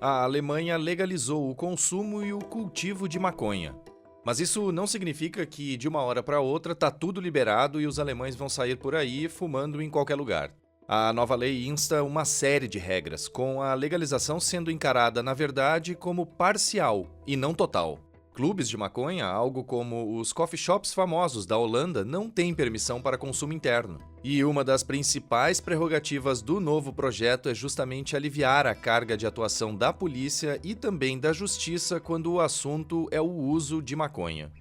A Alemanha legalizou o consumo e o cultivo de maconha. Mas isso não significa que de uma hora para outra tá tudo liberado e os alemães vão sair por aí fumando em qualquer lugar. A nova lei insta uma série de regras, com a legalização sendo encarada, na verdade, como parcial e não total. Clubes de maconha, algo como os coffee shops famosos da Holanda, não têm permissão para consumo interno. E uma das principais prerrogativas do novo projeto é justamente aliviar a carga de atuação da polícia e também da justiça quando o assunto é o uso de maconha.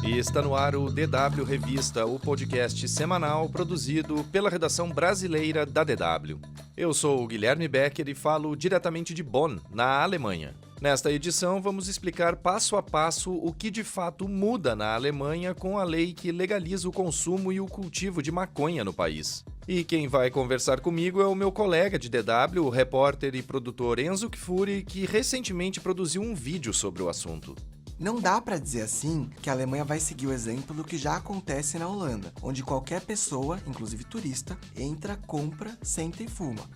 E está no ar o DW Revista, o podcast semanal produzido pela redação brasileira da DW. Eu sou o Guilherme Becker e falo diretamente de Bonn, na Alemanha. Nesta edição, vamos explicar passo a passo o que de fato muda na Alemanha com a lei que legaliza o consumo e o cultivo de maconha no país. E quem vai conversar comigo é o meu colega de DW, o repórter e produtor Enzo Kfouri, que recentemente produziu um vídeo sobre o assunto. Não dá pra dizer assim que a Alemanha vai seguir o exemplo do que já acontece na Holanda, onde qualquer pessoa, inclusive turista, entra, compra, senta e fuma.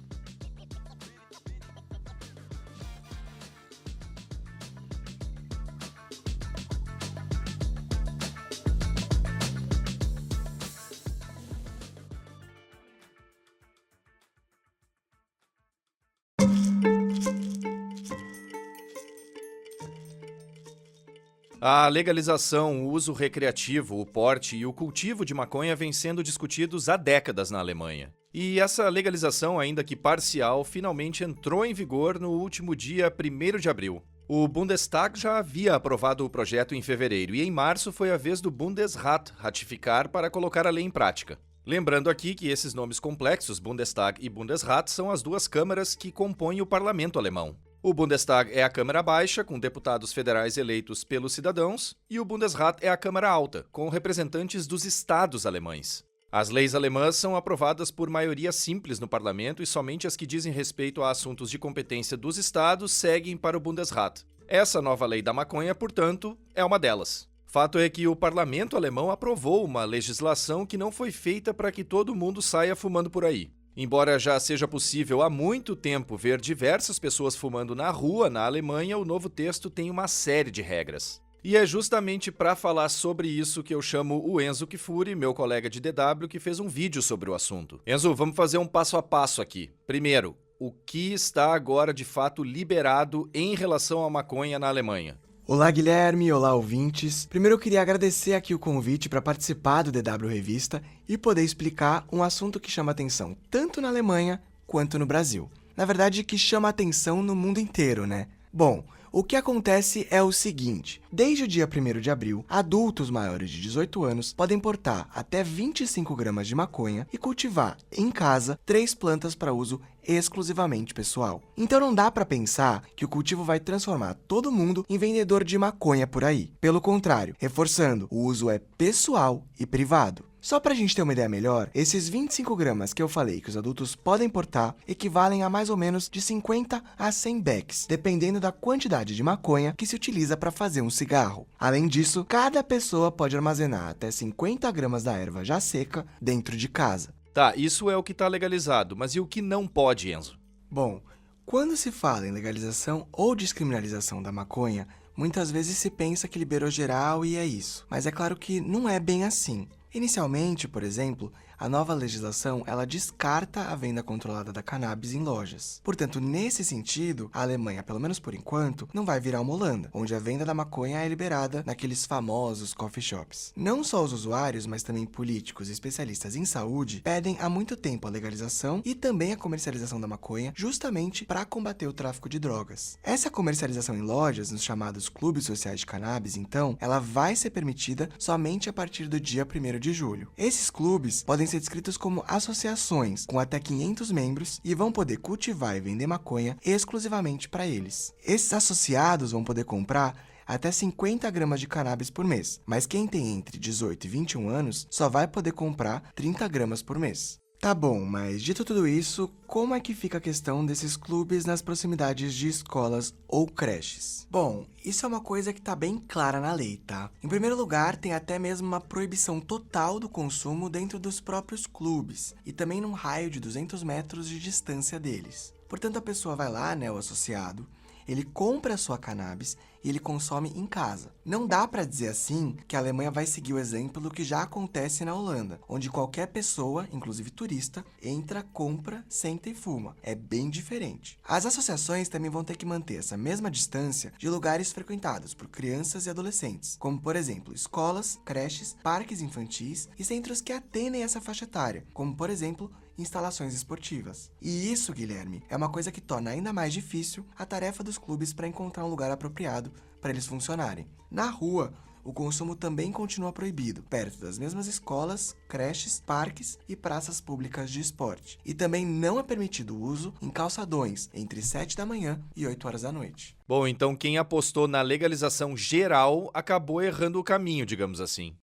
A legalização, o uso recreativo, o porte e o cultivo de maconha vêm sendo discutidos há décadas na Alemanha. E essa legalização, ainda que parcial, finalmente entrou em vigor no último dia 1º de abril. O Bundestag já havia aprovado o projeto em fevereiro e em março foi a vez do Bundesrat ratificar para colocar a lei em prática. Lembrando aqui que esses nomes complexos, Bundestag e Bundesrat, são as duas câmaras que compõem o parlamento alemão. O Bundestag é a Câmara Baixa, com deputados federais eleitos pelos cidadãos, e o Bundesrat é a Câmara Alta, com representantes dos estados alemães. As leis alemãs são aprovadas por maioria simples no parlamento e somente as que dizem respeito a assuntos de competência dos estados seguem para o Bundesrat. Essa nova lei da maconha, portanto, é uma delas. Fato é que o parlamento alemão aprovou uma legislação que não foi feita para que todo mundo saia fumando por aí. Embora já seja possível há muito tempo ver diversas pessoas fumando na rua na Alemanha, o novo texto tem uma série de regras. E é justamente para falar sobre isso que eu chamo o Enzo Kfouri, meu colega de DW, que fez um vídeo sobre o assunto. Enzo, vamos fazer um passo a passo aqui. Primeiro, o que está agora de fato liberado em relação à maconha na Alemanha? Olá, Guilherme, olá, ouvintes. Primeiro eu queria agradecer aqui o convite para participar do DW Revista e poder explicar um assunto que chama atenção tanto na Alemanha quanto no Brasil. Na verdade, que chama atenção no mundo inteiro, né? Bom, o que acontece é o seguinte: desde o dia 1º de abril, adultos maiores de 18 anos podem portar até 25 gramas de maconha e cultivar em casa 3 plantas para uso exclusivamente pessoal. Então não dá para pensar que o cultivo vai transformar todo mundo em vendedor de maconha por aí. Pelo contrário, reforçando, o uso é pessoal e privado. Só pra gente ter uma ideia melhor, esses 25 gramas que eu falei que os adultos podem portar equivalem a mais ou menos de 50 a 100 becks, dependendo da quantidade de maconha que se utiliza para fazer um cigarro. Além disso, cada pessoa pode armazenar até 50 gramas da erva já seca dentro de casa. Tá, isso é o que está legalizado, mas e o que não pode, Enzo? Bom, quando se fala em legalização ou descriminalização da maconha, muitas vezes se pensa que liberou geral e é isso. Mas é claro que não é bem assim. Inicialmente, por exemplo, a nova legislação ela descarta a venda controlada da cannabis em lojas. Portanto, nesse sentido, a Alemanha, pelo menos por enquanto, não vai virar uma Holanda, onde a venda da maconha é liberada naqueles famosos coffee shops. Não só os usuários, mas também políticos e especialistas em saúde pedem há muito tempo a legalização e também a comercialização da maconha, justamente para combater o tráfico de drogas. Essa comercialização em lojas, nos chamados clubes sociais de cannabis, então, ela vai ser permitida somente a partir do dia 1º de julho. Esses clubes podem ser descritos como associações com até 500 membros e vão poder cultivar e vender maconha exclusivamente para eles. Esses associados vão poder comprar até 50 gramas de cannabis por mês, mas quem tem entre 18 e 21 anos só vai poder comprar 30 gramas por mês. Tá bom, mas dito tudo isso, como é que fica a questão desses clubes nas proximidades de escolas ou creches? Bom, isso é uma coisa que tá bem clara na lei, tá? Em primeiro lugar, tem até mesmo uma proibição total do consumo dentro dos próprios clubes e também num raio de 200 metros de distância deles. Portanto, a pessoa vai lá, né, o associado, ele compra a sua cannabis e ele consome em casa. Não dá para dizer assim que a Alemanha vai seguir o exemplo do que já acontece na Holanda, onde qualquer pessoa, inclusive turista, entra, compra, senta e fuma. É bem diferente. As associações também vão ter que manter essa mesma distância de lugares frequentados por crianças e adolescentes, como por exemplo, escolas, creches, parques infantis e centros que atendem essa faixa etária, como por exemplo, instalações esportivas. E isso, Guilherme, é uma coisa que torna ainda mais difícil a tarefa dos clubes para encontrar um lugar apropriado para eles funcionarem. Na rua, o consumo também continua proibido, perto das mesmas escolas, creches, parques e praças públicas de esporte. E também não é permitido o uso em calçadões entre 7 da manhã e 8 horas da noite. Bom, então quem apostou na legalização geral acabou errando o caminho, digamos assim.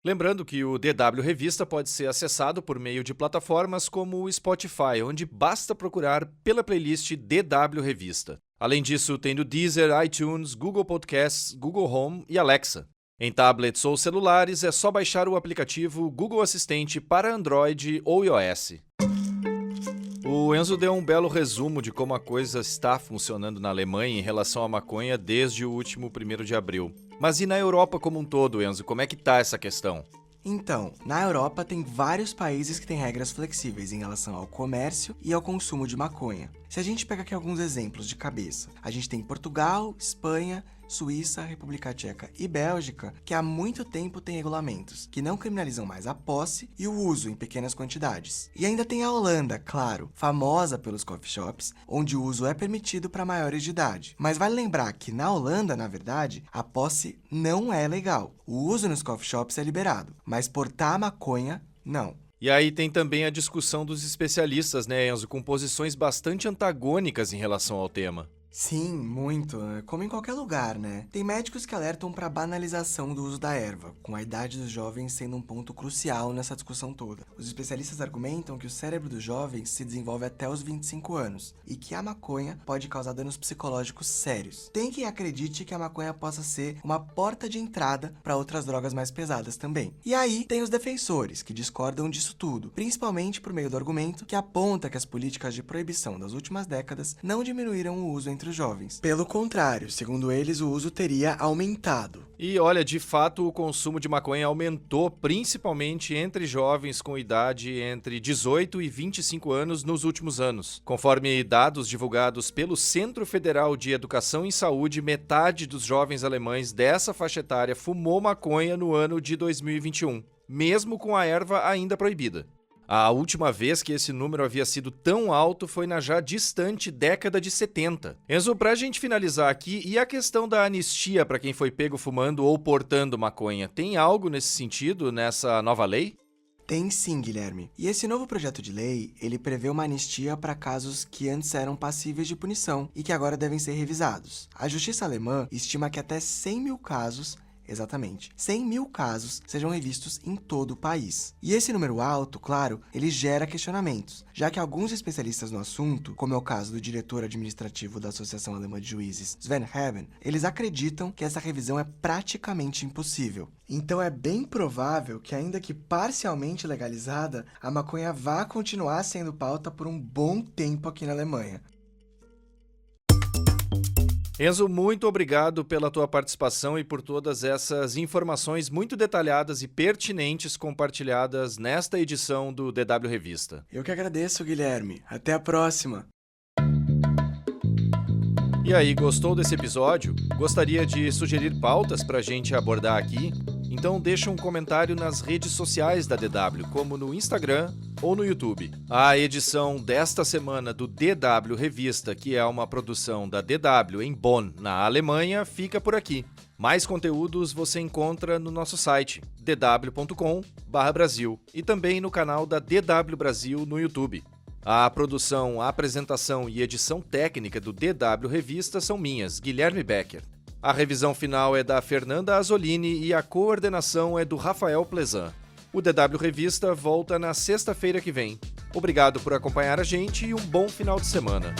Lembrando que o DW Revista pode ser acessado por meio de plataformas como o Spotify, onde basta procurar pela playlist DW Revista. Além disso, tem no Deezer, iTunes, Google Podcasts, Google Home e Alexa. Em tablets ou celulares, é só baixar o aplicativo Google Assistente para Android ou iOS. O Enzo deu um belo resumo de como a coisa está funcionando na Alemanha em relação à maconha desde o último 1º de abril. Mas e na Europa como um todo, Enzo? Como é que tá essa questão? Então, na Europa tem vários países que têm regras flexíveis em relação ao comércio e ao consumo de maconha. Se a gente pega aqui alguns exemplos de cabeça, a gente tem Portugal, Espanha, Suíça, República Tcheca e Bélgica, que há muito tempo têm regulamentos que não criminalizam mais a posse e o uso em pequenas quantidades. E ainda tem a Holanda, claro, famosa pelos coffee shops, onde o uso é permitido para maiores de idade. Mas vale lembrar que na Holanda, na verdade, a posse não é legal. O uso nos coffee shops é liberado, mas portar maconha, não. E aí tem também a discussão dos especialistas, né, Enzo, com posições bastante antagônicas em relação ao tema. Sim, muito. Como em qualquer lugar, né? Tem médicos que alertam para a banalização do uso da erva, com a idade dos jovens sendo um ponto crucial nessa discussão toda. Os especialistas argumentam que o cérebro dos jovens se desenvolve até os 25 anos e que a maconha pode causar danos psicológicos sérios. Tem quem acredite que a maconha possa ser uma porta de entrada para outras drogas mais pesadas também. E aí tem os defensores, que discordam disso tudo, principalmente por meio do argumento que aponta que as políticas de proibição das últimas décadas não diminuíram o uso entre os jovens. Pelo contrário, segundo eles, o uso teria aumentado. E olha, de fato, o consumo de maconha aumentou principalmente entre jovens com idade entre 18 e 25 anos nos últimos anos. Conforme dados divulgados pelo Centro Federal de Educação em Saúde, metade dos jovens alemães dessa faixa etária fumou maconha no ano de 2021, mesmo com a erva ainda proibida. A última vez que esse número havia sido tão alto foi na já distante década de 70. Enzo, pra gente finalizar aqui, e a questão da anistia para quem foi pego fumando ou portando maconha? Tem algo nesse sentido nessa nova lei? Tem sim, Guilherme. E esse novo projeto de lei, ele prevê uma anistia para casos que antes eram passíveis de punição e que agora devem ser revisados. A justiça alemã estima que até 100 mil casos, exatamente, 100 mil casos sejam revistos em todo o país. E esse número alto, claro, ele gera questionamentos, já que alguns especialistas no assunto, como é o caso do diretor administrativo da Associação Alemã de Juízes, Sven Haben, eles acreditam que essa revisão é praticamente impossível. Então é bem provável que, ainda que parcialmente legalizada, a maconha vá continuar sendo pauta por um bom tempo aqui na Alemanha. Enzo, muito obrigado pela tua participação e por todas essas informações muito detalhadas e pertinentes compartilhadas nesta edição do DW Revista. Eu que agradeço, Guilherme. Até a próxima! E aí, gostou desse episódio? Gostaria de sugerir pautas para a gente abordar aqui? Então deixa um comentário nas redes sociais da DW, como no Instagram ou no YouTube. A edição desta semana do DW Revista, que é uma produção da DW em Bonn, na Alemanha, fica por aqui. Mais conteúdos você encontra no nosso site, dw.com/Brasil, e também no canal da DW Brasil no YouTube. A produção, a apresentação e edição técnica do DW Revista são minhas, Guilherme Becker. A revisão final é da Fernanda Azzolini e a coordenação é do Rafael Plezan. O DW Revista volta na sexta-feira que vem. Obrigado por acompanhar a gente e um bom final de semana.